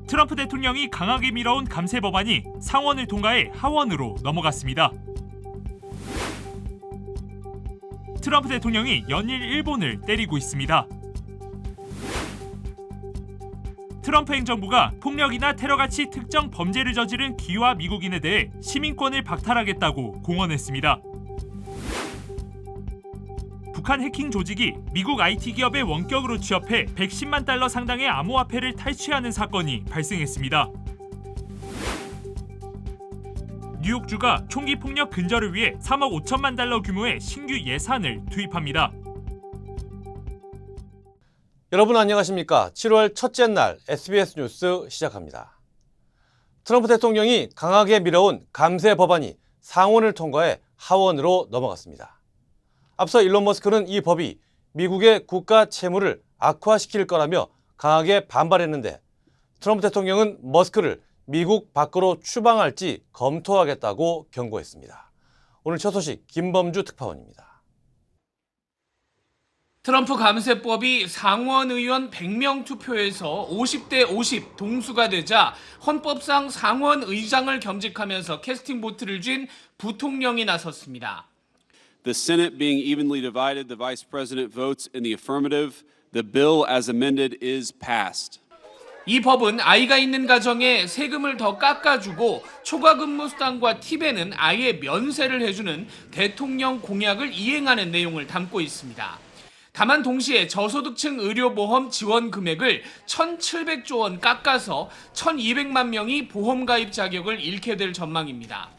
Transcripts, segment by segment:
트럼프 대통령이 강하게 밀어온 감세 법안이 상원을 통과해 하원으로 넘어갔습니다. 트럼프 대통령이 연일 일본을 때리고 있습니다. 트럼프 행정부가 폭력이나 테러같이 특정 범죄를 저지른 기와 미국인에 대해 시민권을 박탈하겠다고 공언했습니다. 북한 해킹 조직이 미국 IT 기업의 원격으로 취업해 110만 달러 상당의 암호화폐를 탈취하는 사건이 발생했습니다. 뉴욕주가 총기 폭력 근절을 위해 3억 5천만 달러 규모의 신규 예산을 투입합니다. 여러분 안녕하십니까? 7월 첫째 날 SBS 뉴스 시작합니다. 트럼프 대통령이 강하게 밀어온 감세 법안이 상원을 통과해 하원으로 넘어갔습니다. 앞서 일론 머스크는 이 법이 미국의 국가 채무를 악화시킬 거라며 강하게 반발했는데 트럼프 대통령은 머스크를 미국 밖으로 추방할지 검토하겠다고 경고했습니다. 오늘 첫 소식 김범주 특파원입니다. 트럼프 감세법이 상원 의원 100명 투표에서 50대 50 동수가 되자 헌법상 상원 의장을 겸직하면서 캐스팅 보트를 쥔 부통령이 나섰습니다. The Senate being evenly divided, the Vice President votes in the affirmative. The bill as amended is passed. 이 법은 아이가 있는 가정에 세금을 더 깎아주고 초과근무 수당과 팁에는 아예 면세를 해주는 대통령 공약을 이행하는 내용을 담고 있습니다. 다만 동시에 저소득층 의료보험 지원 금액을 1,700조 원 깎아서 1,200만 명이 보험 가입 자격을 잃게 될 전망입니다.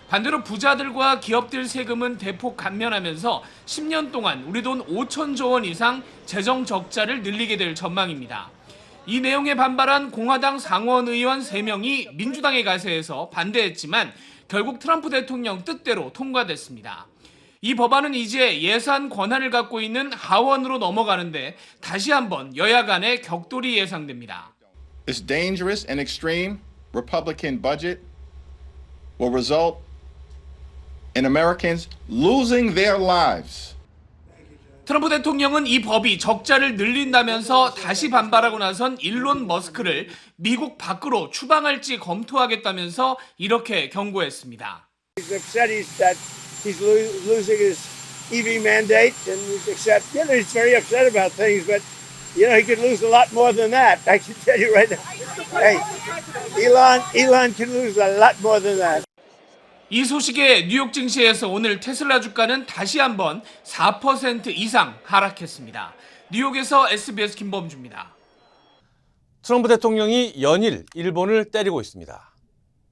반대로 부자들과 기업들 세금은 대폭 감면하면서 10년 동안 우리 돈 5천조 원 이상 재정 적자를 늘리게 될 전망입니다. 이 내용에 반발한 공화당 상원 의원 3명이 민주당의 가세에서 반대했지만 결국 트럼프 대통령 뜻대로 통과됐습니다. 이 법안은 이제 예산 권한을 갖고 있는 하원으로 넘어가는데 다시 한번 여야 간의 격돌이 예상됩니다. This dangerous and extreme Republican budget will result in Americans losing their lives. 트럼프 대통령은 이 법이 적자를 늘린다면서 다시 반발하고 나선 일론 머스크를 미국 밖으로 추방할지 검토하겠다면서 이렇게 경고했습니다. He's upset that he's losing his EV mandate, and he's very upset about things, but he could lose a lot more than that. I can tell you right now. Hey, Elon can lose a lot more than that. 이 소식에 뉴욕 증시에서 오늘 테슬라 주가는 다시 한번 4% 이상 하락했습니다. 뉴욕에서 SBS 김범주입니다. 트럼프 대통령이 연일 일본을 때리고 있습니다.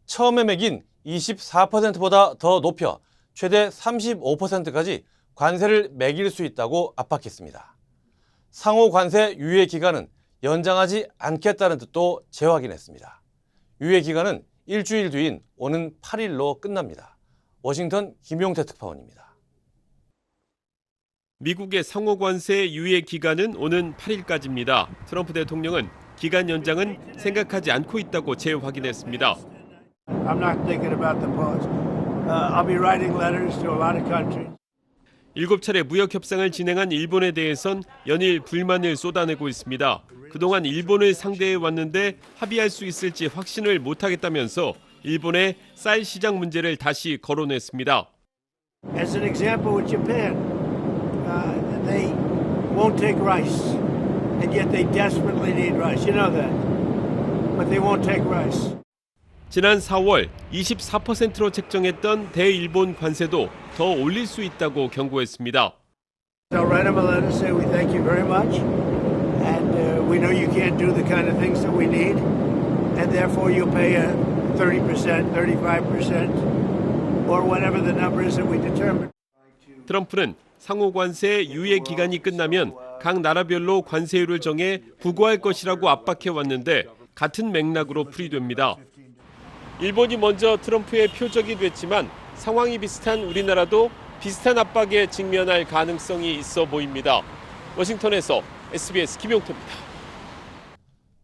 처음에 매긴 24%보다 더 높여 최대 35%까지 관세를 매길 수 있다고 압박했습니다. 상호 관세 유예 기간은 연장하지 않겠다는 뜻도 재확인했습니다. 유예 기간은 일주일 뒤인 오는 8일로 끝납니다. 워싱턴 김용태 특파원입니다. 미국의 상호 관세 유예 기간은 오는 8일까지입니다. 트럼프 대통령은 기간 연장은 생각하지 않고 있다고 재확인했습니다. I'm not thinking about the pause. I'll be writing letters to a lot of countries. 7차례 무역 협상을 진행한 일본에 대해선 연일 불만을 쏟아내고 있습니다. 그동안 일본을 상대해 왔는데 합의할 수 있을지 확신을 못하겠다면서 일본의 쌀 시장 문제를 다시 거론했습니다. As an example with Japan, they won't take rice, and yet they desperately need rice. You know that, but they won't take rice. 지난 4월 24%로 책정했던 대일본 관세도 더 올릴 수 있다고 경고했습니다. I'll write them a letter, say we thank you very much, and we know you can't do the kind of things that we need, and therefore you'll pay a 30%, 35%, or whatever the number is that we determine. 트럼프는 상호 관세 유예 기간이 끝나면 각 나라별로 관세율을 정해 부과할 것이라고 압박해 왔는데 같은 맥락으로 풀이됩니다. 일본이 먼저 트럼프의 표적이 됐지만 상황이 비슷한 우리나라도 비슷한 압박에 직면할 가능성이 있어 보입니다. 워싱턴에서 SBS 김용태입니다.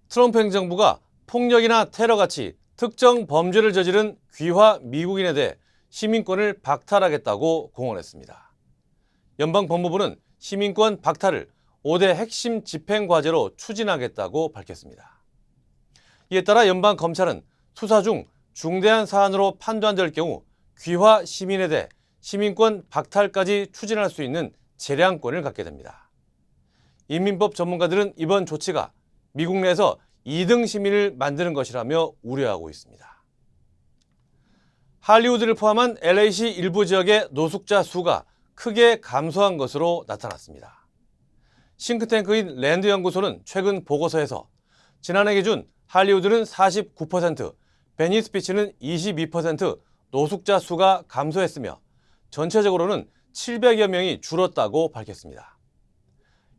트럼프 행정부가 폭력이나 테러같이 특정 범죄를 저지른 귀화 미국인에 대해 시민권을 박탈하겠다고 공언했습니다. 연방법무부는 시민권 박탈을 5대 핵심 집행과제로 추진하겠다고 밝혔습니다. 이에 따라 연방검찰은 수사 중 중대한 사안으로 판단될 경우 귀화 시민에 대해 시민권 박탈까지 추진할 수 있는 재량권을 갖게 됩니다. 인민법 전문가들은 이번 조치가 미국 내에서 2등 시민을 만드는 것이라며 우려하고 있습니다. 할리우드를 포함한 LA시 일부 지역의 노숙자 수가 크게 감소한 것으로 나타났습니다. 싱크탱크인 랜드 연구소는 최근 보고서에서 지난해 기준 할리우드는 49%, 베니스 비치는 22% 노숙자 수가 감소했으며 전체적으로는 700여 명이 줄었다고 밝혔습니다.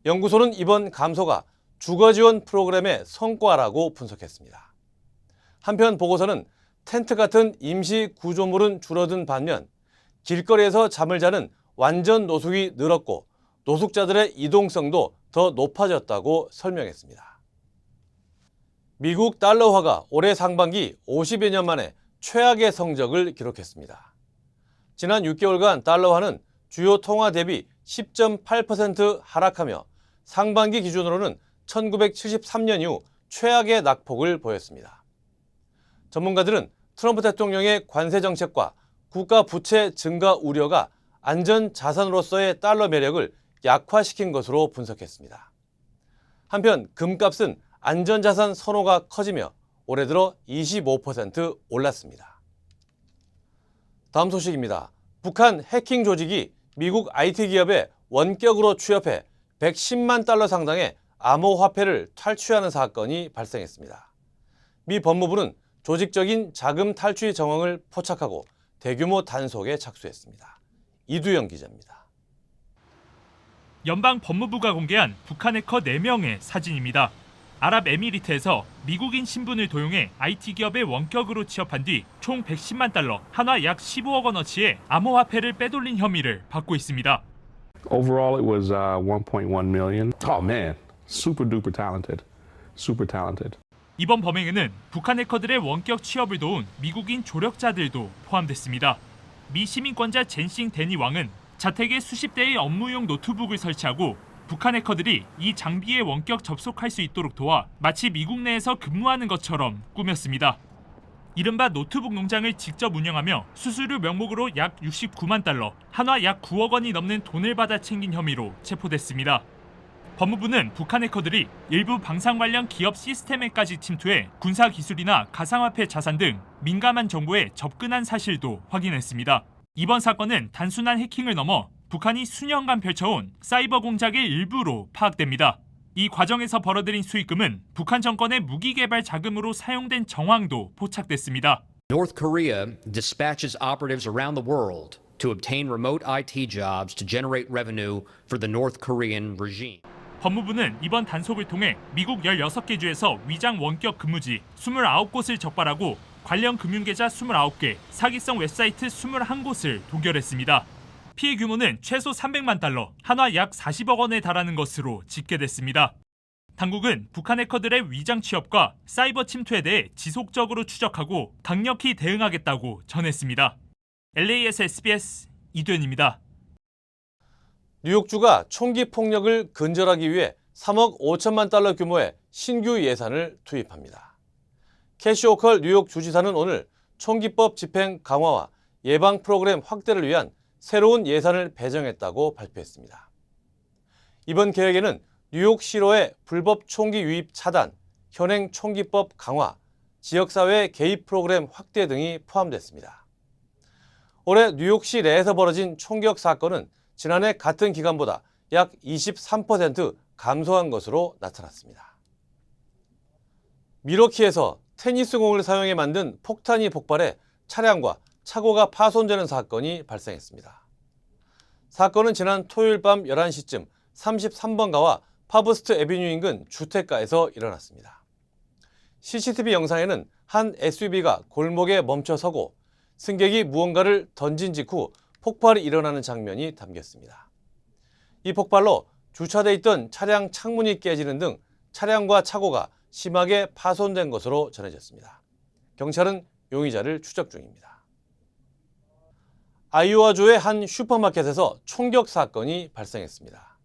연구소는 이번 감소가 주거 지원 프로그램의 성과라고 분석했습니다. 한편 보고서는 텐트 같은 임시 구조물은 줄어든 반면 길거리에서 잠을 자는 완전 노숙이 늘었고 노숙자들의 이동성도 더 높아졌다고 설명했습니다. 미국 달러화가 올해 상반기 50여 년 만에 최악의 성적을 기록했습니다. 지난 6개월간 달러화는 주요 통화 대비 10.8% 하락하며 상반기 기준으로는 1973년 이후 최악의 낙폭을 보였습니다. 전문가들은 트럼프 대통령의 관세 정책과 국가 부채 증가 우려가 안전 자산으로서의 달러 매력을 약화시킨 것으로 분석했습니다. 한편 금값은 안전자산 선호가 커지며 올해 들어 25% 올랐습니다. 다음 소식입니다. 북한 해킹 조직이 미국 IT 기업에 원격으로 취업해 110만 달러 상당의 암호화폐를 탈취하는 사건이 발생했습니다. 미 법무부는 조직적인 자금 탈취 정황을 포착하고 대규모 단속에 착수했습니다. 이두영 기자입니다. 연방 법무부가 공개한 북한 해커 4명의 사진입니다. 아랍에미리트에서 미국인 신분을 도용해 IT 기업에 원격으로 취업한 뒤 총 110만 달러, 한화 약 15억 원어치의 암호화폐를 빼돌린 혐의를 받고 있습니다. Overall, it was 1.1 million. Oh man, super duper talented, super talented. 이번 범행에는 북한 해커들의 원격 취업을 도운 미국인 조력자들도 포함됐습니다. 미 시민권자 젠싱 데니 왕은 자택에 수십 대의 업무용 노트북을 설치하고 북한 해커들이 이 장비에 원격 접속할 수 있도록 도와 마치 미국 내에서 근무하는 것처럼 꾸몄습니다. 이른바 노트북 농장을 직접 운영하며 수수료 명목으로 약 69만 달러, 한화 약 9억 원이 넘는 돈을 받아 챙긴 혐의로 체포됐습니다. 법무부는 북한 해커들이 일부 방산 관련 기업 시스템에까지 침투해 군사 기술이나 가상화폐 자산 등 민감한 정보에 접근한 사실도 확인했습니다. 이번 사건은 단순한 해킹을 넘어 북한이 수년간 펼쳐온 사이버 공작의 일부로 파악됩니다. 이 과정에서 벌어들인 수익금은 북한 정권의 무기 개발 자금으로 사용된 정황도 포착됐습니다. North Korea dispatches operatives around the world to obtain remote IT jobs to generate revenue for the North Korean regime. 법무부는 이번 단속을 통해 미국 16개 주에서 위장 원격 근무지 29곳을 적발하고 관련 금융계좌 29개, 사기성 웹사이트 21곳을 동결했습니다. 피해 규모는 최소 300만 달러, 한화 약 40억 원에 달하는 것으로 집계됐습니다. 당국은 북한 해커들의 위장 취업과 사이버 침투에 대해 지속적으로 추적하고 강력히 대응하겠다고 전했습니다. LA에서 SBS 이도현입니다. 뉴욕주가 총기 폭력을 근절하기 위해 3억 5천만 달러 규모의 신규 예산을 투입합니다. 캐시 호컬 뉴욕 주지사는 오늘 총기법 집행 강화와 예방 프로그램 확대를 위한 새로운 예산을 배정했다고 발표했습니다. 이번 계획에는 뉴욕시로의 불법 총기 유입 차단, 현행 총기법 강화, 지역사회 개입 프로그램 확대 등이 포함됐습니다. 올해 뉴욕시 내에서 벌어진 총격 사건은 지난해 같은 기간보다 약 23% 감소한 것으로 나타났습니다. 미러키에서 테니스공을 사용해 만든 폭탄이 폭발해 차량과 차고가 파손되는 사건이 발생했습니다. 사건은 지난 토요일 밤 11시쯤 33번가와 파브스트 애비뉴 인근 주택가에서 일어났습니다. CCTV 영상에는 한 SUV가 골목에 멈춰 서고 승객이 무언가를 던진 직후 폭발이 일어나는 장면이 담겼습니다. 이 폭발로 주차돼 있던 차량 창문이 깨지는 등 차량과 차고가 심하게 파손된 것으로 전해졌습니다. 경찰은 용의자를 추적 중입니다. 아이오와주의 한 슈퍼마켓에서 총격 사건이 발생했습니다.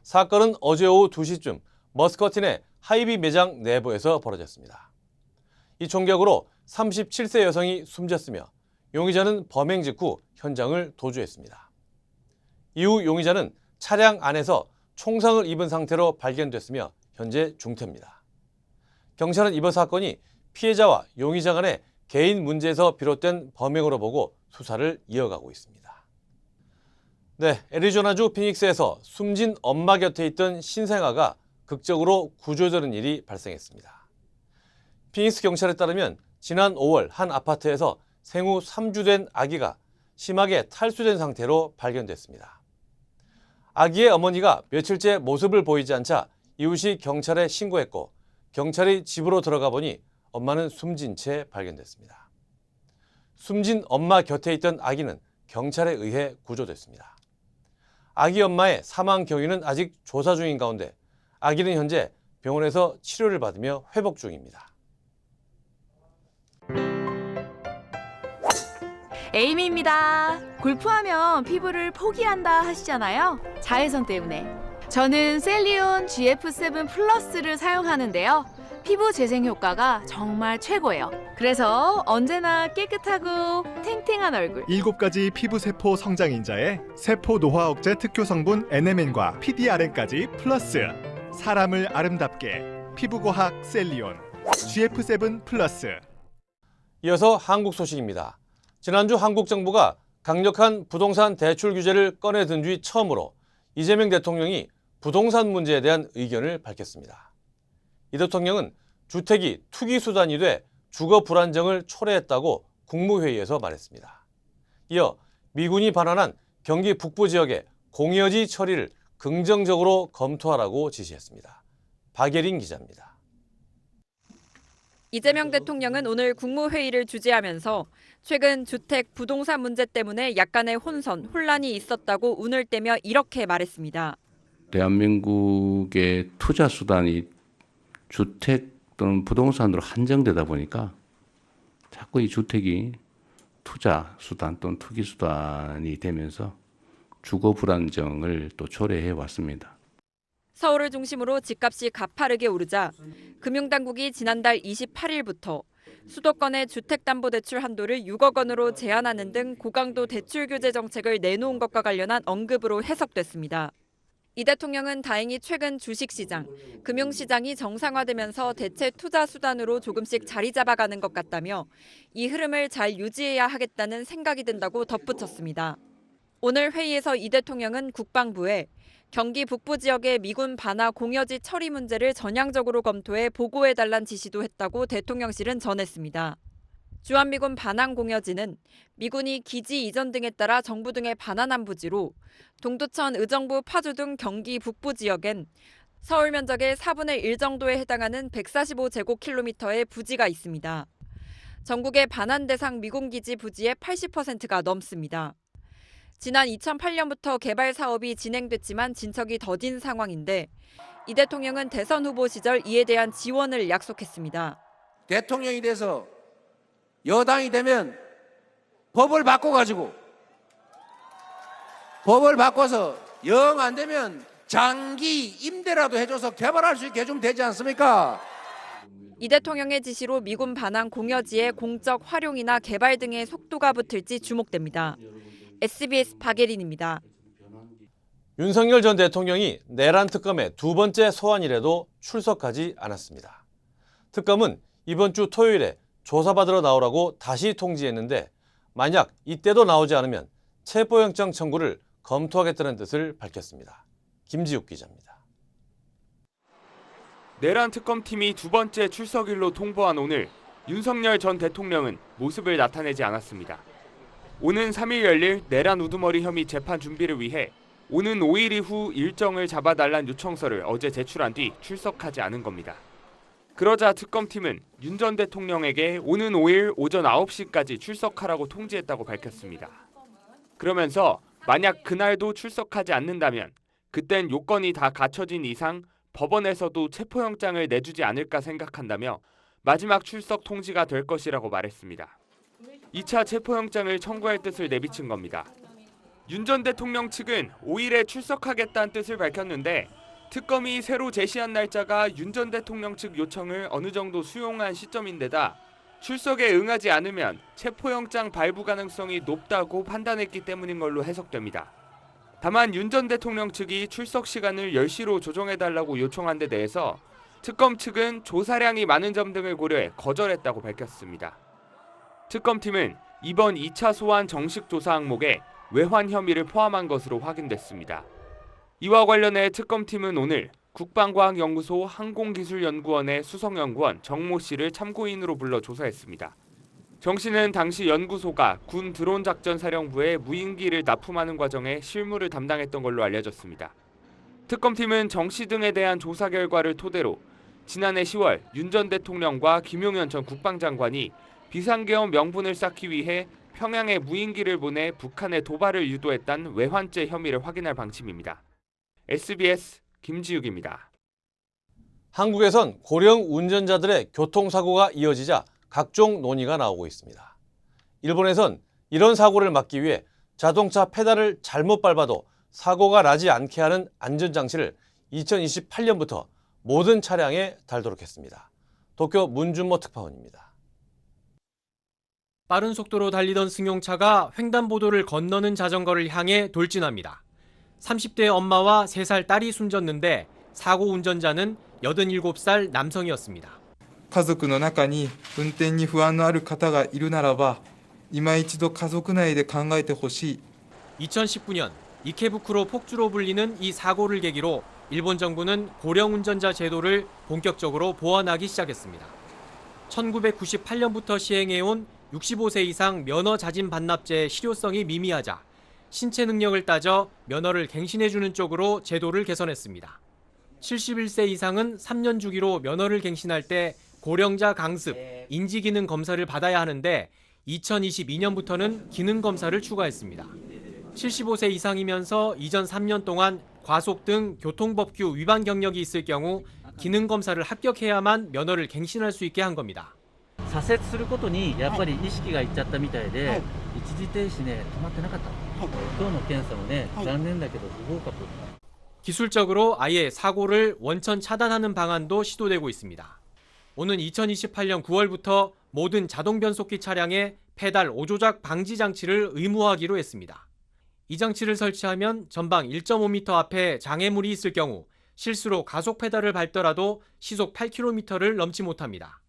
사건은 어제 오후 2시쯤 머스커틴의 하이비 매장 내부에서 벌어졌습니다. 이 총격으로 37세 여성이 숨졌으며 용의자는 범행 직후 현장을 도주했습니다. 이후 용의자는 차량 안에서 총상을 입은 상태로 발견됐으며 현재 중태입니다. 경찰은 이번 사건이 피해자와 용의자 간의 개인 문제에서 비롯된 범행으로 보고 수사를 이어가고 있습니다. 네, 애리조나주 피닉스에서 숨진 엄마 곁에 있던 신생아가 극적으로 구조되는 일이 발생했습니다. 피닉스 경찰에 따르면 지난 5월 한 아파트에서 생후 3주 된 아기가 심하게 탈수된 상태로 발견됐습니다. 아기의 어머니가 며칠째 모습을 보이지 않자 이웃이 경찰에 신고했고 경찰이 집으로 들어가 보니 엄마는 숨진 채 발견됐습니다. 숨진 엄마 곁에 있던 아기는 경찰에 의해 구조됐습니다. 아기 엄마의 사망 경위는 아직 조사 중인 가운데 아기는 현재 병원에서 치료를 받으며 회복 중입니다. 에이미입니다. 골프하면 피부를 포기한다 하시잖아요. 자외선 때문에. 저는 셀리온 GF7 플러스를 사용하는데요. 피부 재생 효과가 정말 최고예요. 그래서 언제나 깨끗하고 탱탱한 얼굴. 7가지 피부세포 성장인자에 세포 노화 억제 특효 성분 NMN과 PDRN까지 플러스. 사람을 아름답게 피부과학 셀리온 GF7 플러스. 이어서 한국 소식입니다. 지난주 한국 정부가 강력한 부동산 대출 규제를 꺼내든 뒤 처음으로 이재명 대통령이 부동산 문제에 대한 의견을 밝혔습니다. 이 대통령은 주택이 투기 수단이 돼 주거 불안정을 초래했다고 국무회의에서 말했습니다. 이어 미군이 반환한 경기 북부 지역의 공여지 처리를 긍정적으로 검토하라고 지시했습니다. 박예린 기자입니다. 이재명 대통령은 오늘 국무회의를 주재하면서 최근 주택, 부동산 문제 때문에 약간의 혼란이 있었다고 운을 떼며 이렇게 말했습니다. 대한민국의 투자 수단이 주택 또는 부동산으로 한정되다 보니까 자꾸 이 주택이 투자 수단 또는 투기 수단이 되면서 주거 불안정을 또 초래해 왔습니다. 서울을 중심으로 집값이 가파르게 오르자 금융당국이 지난달 28일부터 수도권의 주택담보대출 한도를 6억 원으로 제한하는 등 고강도 대출 규제 정책을 내놓은 것과 관련한 언급으로 해석됐습니다. 이 대통령은 다행히 최근 주식시장, 금융시장이 정상화되면서 대체 투자 수단으로 조금씩 자리 잡아가는 것 같다며 이 흐름을 잘 유지해야 하겠다는 생각이 든다고 덧붙였습니다. 오늘 회의에서 이 대통령은 국방부에 경기 북부 지역의 미군 반화 공여지 처리 문제를 전향적으로 검토해 보고해달란 지시도 했다고 대통령실은 전했습니다. 주한미군 반환 공여지는 미군이 기지 이전 등에 따라 정부 등에 반환한 부지로 동두천, 의정부, 파주 등 경기 북부 지역엔 서울 면적의 4분의 1 정도에 해당하는 145제곱킬로미터의 부지가 있습니다. 전국의 반환 대상 미군 기지 부지의 80%가 넘습니다. 지난 2008년부터 개발 사업이 진행됐지만 진척이 더딘 상황인데 이 대통령은 대선 후보 시절 이에 대한 지원을 약속했습니다. 대통령이 돼서 여당이 되면 법을 바꿔서 영 안 되면 장기 임대라도 해줘서 개발할 수 있게 해주면 되지 않습니까? 이 대통령의 지시로 미군 반환 공여지의 공적 활용이나 개발 등의 속도가 붙을지 주목됩니다. SBS 박예린입니다. 윤석열 전 대통령이 내란 특검의 두 번째 소환이라도 출석하지 않았습니다. 특검은 이번 주 토요일에 조사받으러 나오라고 다시 통지했는데 만약 이때도 나오지 않으면 체포영장 청구를 검토하겠다는 뜻을 밝혔습니다. 김지욱 기자입니다. 내란 특검팀이 두 번째 출석일로 통보한 오늘 윤석열 전 대통령은 모습을 나타내지 않았습니다. 오는 3일 열릴 내란 우두머리 혐의 재판 준비를 위해 오는 5일 이후 일정을 잡아달란 요청서를 어제 제출한 뒤 출석하지 않은 겁니다. 그러자 특검팀은 윤 전 대통령에게 오는 5일 오전 9시까지 출석하라고 통지했다고 밝혔습니다. 그러면서 만약 그날도 출석하지 않는다면 그땐 요건이 다 갖춰진 이상 법원에서도 체포영장을 내주지 않을까 생각한다며 마지막 출석 통지가 될 것이라고 말했습니다. 2차 체포영장을 청구할 뜻을 내비친 겁니다. 윤 전 대통령 측은 5일에 출석하겠다는 뜻을 밝혔는데 특검이 새로 제시한 날짜가 윤 전 대통령 측 요청을 어느 정도 수용한 시점인데다 출석에 응하지 않으면 체포영장 발부 가능성이 높다고 판단했기 때문인 걸로 해석됩니다. 다만 윤 전 대통령 측이 출석 시간을 10시로 조정해달라고 요청한 데 대해서 특검 측은 조사량이 많은 점 등을 고려해 거절했다고 밝혔습니다. 특검팀은 이번 2차 소환 정식 조사 항목에 외환 혐의를 포함한 것으로 확인됐습니다. 이와 관련해 특검팀은 오늘 국방과학연구소 항공기술연구원의 수석연구원 정모 씨를 참고인으로 불러 조사했습니다. 정 씨는 당시 연구소가 군 드론 작전 사령부에 무인기를 납품하는 과정에 실무를 담당했던 걸로 알려졌습니다. 특검팀은 정 씨 등에 대한 조사 결과를 토대로 지난해 10월 윤 전 대통령과 김용현 전 국방장관이 비상계엄 명분을 쌓기 위해 평양에 무인기를 보내 북한에 도발을 유도했다는 외환죄 혐의를 확인할 방침입니다. SBS 김지욱입니다. 한국에선 고령 운전자들의 교통사고가 이어지자 각종 논의가 나오고 있습니다. 일본에선 이런 사고를 막기 위해 자동차 페달을 잘못 밟아도 사고가 나지 않게 하는 안전장치를 2028년부터 모든 차량에 달도록 했습니다. 도쿄 문준모 특파원입니다. 빠른 속도로 달리던 승용차가 횡단보도를 건너는 자전거를 향해 돌진합니다. 30대 엄마와 3살 딸이 숨졌는데 사고 운전자는 87살 남성이었습니다. 家族の中に運転に不安のある方がいるならば、今一度家族内で考えてほしい。 2019년 이케부쿠로 폭주로 불리는 이 사고를 계기로 일본 정부는 고령 운전자 제도를 본격적으로 보완하기 시작했습니다. 1998년부터 시행해온 65세 이상 면허 자진 반납제의 실효성이 미미하자 신체 능력을 따져 면허를 갱신해주는 쪽으로 제도를 개선했습니다. 71세 이상은 3년 주기로 면허를 갱신할 때 고령자 강습, 인지기능 검사를 받아야 하는데 2022년부터는 기능 검사를 추가했습니다. 75세 이상이면서 이전 3년 동안 과속 등 교통법규 위반 경력이 있을 경우 기능 검사를 합격해야만 면허를 갱신할 수 있게 한 겁니다. 左折することにやっぱり意識がいっちゃったみたいで、一時停止ね止まってなかった。今日の検査もね残念だけど不合格。 기술적으로 아예 사고를 원천 차단하는 방안도 시도되고 있습니다. 오는 2028년 9월부터 모든 자동 변속기 차량에 페달 5조작 방지 장치를 의무화하기로 했습니다. 이 장치를 설치하면 전방 1.5m 앞에 장애물이 있을 경우 실수로 가속 페달을 밟더라도 시속 8km를 넘지 못합니다.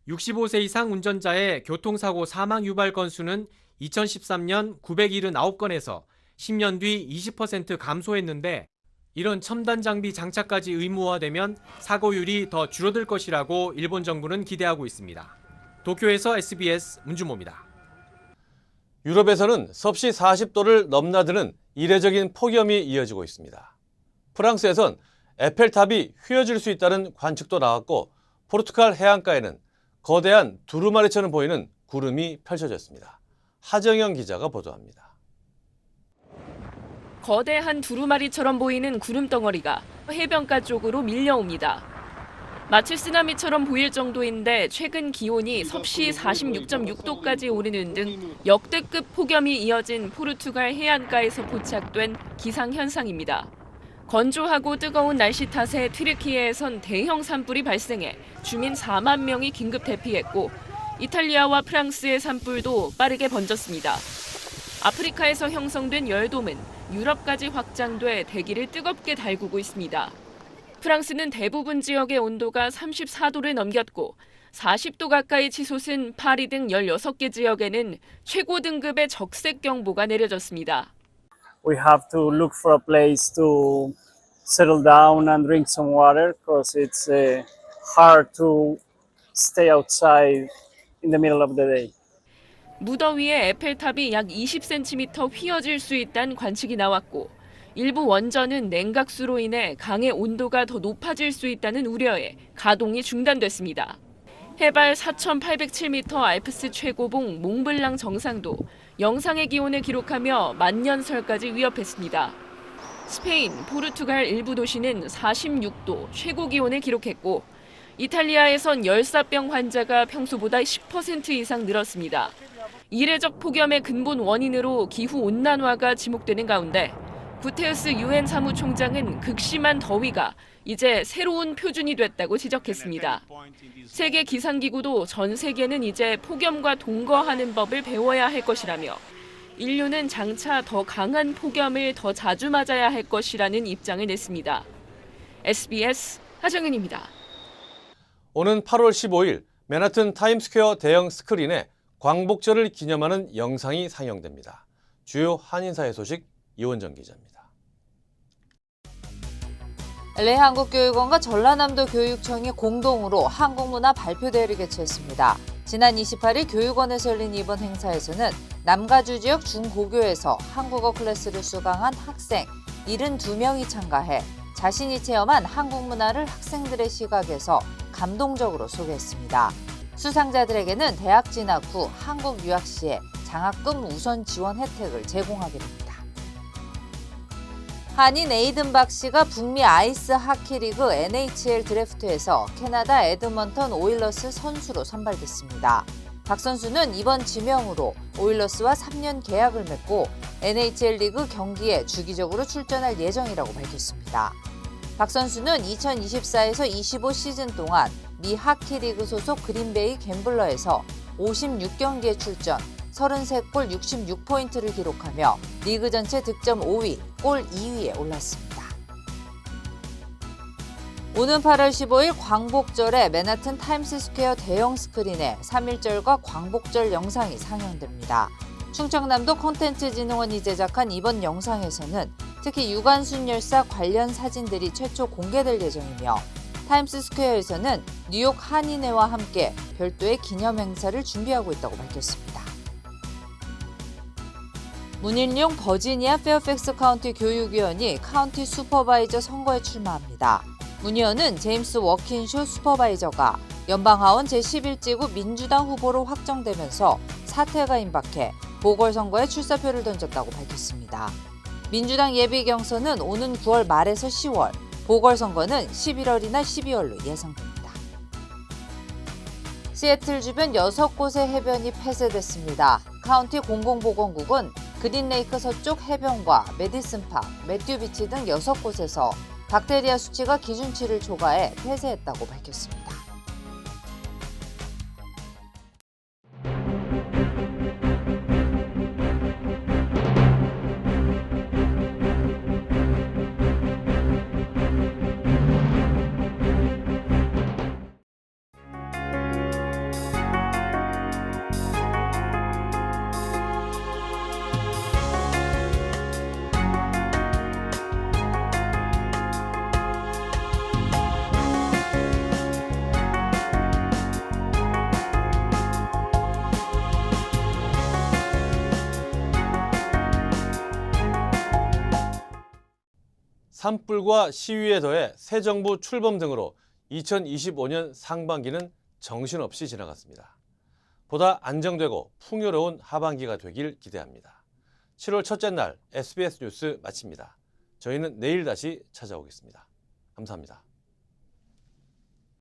65세 이상 운전자의 교통사고 사망 유발 건수는 2013년 979건에서 10년 뒤 20% 감소했는데 이런 첨단 장비 장착까지 의무화되면 사고율이 더 줄어들 것이라고 일본 정부는 기대하고 있습니다. 도쿄에서 SBS 문준모입니다. 유럽에서는 섭씨 40도를 넘나드는 이례적인 폭염이 이어지고 있습니다. 프랑스에선 에펠탑이 휘어질 수 있다는 관측도 나왔고 포르투갈 해안가에는 거대한 두루마리처럼 보이는 구름이 펼쳐졌습니다. 하정영 기자가 보도합니다. 거대한 두루마리처럼 보이는 구름덩어리가 해변가 쪽으로 밀려옵니다. 마치 쓰나미처럼 보일 정도인데 최근 기온이 섭씨 46.6도까지 오르는 등 역대급 폭염이 이어진 포르투갈 해안가에서 포착된 기상현상입니다. 건조하고 뜨거운 날씨 탓에 튀르키예에선 대형 산불이 발생해 주민 4만 명이 긴급 대피했고 이탈리아와 프랑스의 산불도 빠르게 번졌습니다. 아프리카에서 형성된 열돔은 유럽까지 확장돼 대기를 뜨겁게 달구고 있습니다. 프랑스는 대부분 지역의 온도가 34도를 넘겼고 40도 가까이 치솟은 파리 등 16개 지역에는 최고 등급의 적색 경보가 내려졌습니다. We have to look for a place to settle down and drink some water because it's hard to stay outside in the middle of the day. 무더위에 에펠탑이 약 20cm 휘어질 수 있다는 관측이 나왔고 일부 원전은 냉각수로 인해 강의 온도가 더 높아질 수 있다는 우려에 가동이 중단됐습니다. 해발 4,807m 알프스 최고봉 몽블랑 정상도 영상의 기온을 기록하며 만년설까지 위협했습니다. 스페인, 포르투갈 일부 도시는 46도 최고 기온을 기록했고 이탈리아에선 열사병 환자가 평소보다 10% 이상 늘었습니다. 이례적 폭염의 근본 원인으로 기후온난화가 지목되는 가운데 구테우스 유엔 사무총장은 극심한 더위가 이제 새로운 표준이 됐다고 지적했습니다. 세계 기상기구도 전 세계는 이제 폭염과 동거하는 법을 배워야 할 것이라며 인류는 장차 더 강한 폭염을 더 자주 맞아야 할 것이라는 입장을 냈습니다. SBS 하정은입니다. 오는 8월 15일 맨하튼 타임스퀘어 대형 스크린에 광복절을 기념하는 영상이 상영됩니다. 주요 한인사회 소식 이원정 기자입니다. LA 한국교육원과 전라남도 교육청이 공동으로 한국문화 발표대회를 개최했습니다. 지난 28일 교육원에서 열린 이번 행사에서는 남가주 지역 중고교에서 한국어 클래스를 수강한 학생 72명이 참가해 자신이 체험한 한국 문화를 학생들의 시각에서 감동적으로 소개했습니다. 수상자들에게는 대학 진학 후 한국 유학 시에 장학금 우선 지원 혜택을 제공하게 됩니다. 한인 에이든 박 씨가 북미 아이스 하키 리그 NHL 드래프트에서 캐나다 에드먼턴 오일러스 선수로 선발됐습니다. 박 선수는 이번 지명으로 오일러스와 3년 계약을 맺고 NHL 리그 경기에 주기적으로 출전할 예정이라고 밝혔습니다. 박 선수는 2024에서 25 시즌 동안 미 하키 리그 소속 그린베이 갬블러에서 56경기에 출전, 33골 66포인트를 기록하며 리그 전체 득점 5위, 골 2위에 올랐습니다. 오는 8월 15일 광복절에 맨하튼 타임스스퀘어 대형 스크린에 3.1절과 광복절 영상이 상영됩니다. 충청남도 콘텐츠진흥원이 제작한 이번 영상에서는 특히 유관순 열사 관련 사진들이 최초 공개될 예정이며 타임스스퀘어에서는 뉴욕 한인회와 함께 별도의 기념 행사를 준비하고 있다고 밝혔습니다. 문일용 버지니아 페어팩스 카운티 교육위원이 카운티 슈퍼바이저 선거에 출마합니다. 문 의원은 제임스 워킨쇼 슈퍼바이저가 연방하원 제11지구 민주당 후보로 확정되면서 사퇴가 임박해 보궐선거에 출사표를 던졌다고 밝혔습니다. 민주당 예비 경선은 오는 9월 말에서 10월, 보궐선거는 11월이나 12월로 예상됩니다. 시애틀 주변 6곳의 해변이 폐쇄됐습니다. 카운티 공공보건국은 그린레이크 서쪽 해변과 메디슨파크, 매튜비치 등 6곳에서 박테리아 수치가 기준치를 초과해 폐쇄했다고 밝혔습니다. 산불과 시위에 더해 새 정부 출범 등으로 2025년 상반기는 정신없이 지나갔습니다. 보다 안정되고 풍요로운 하반기가 되길 기대합니다. 7월 첫째 날 SBS 뉴스 마칩니다. 저희는 내일 다시 찾아오겠습니다. 감사합니다.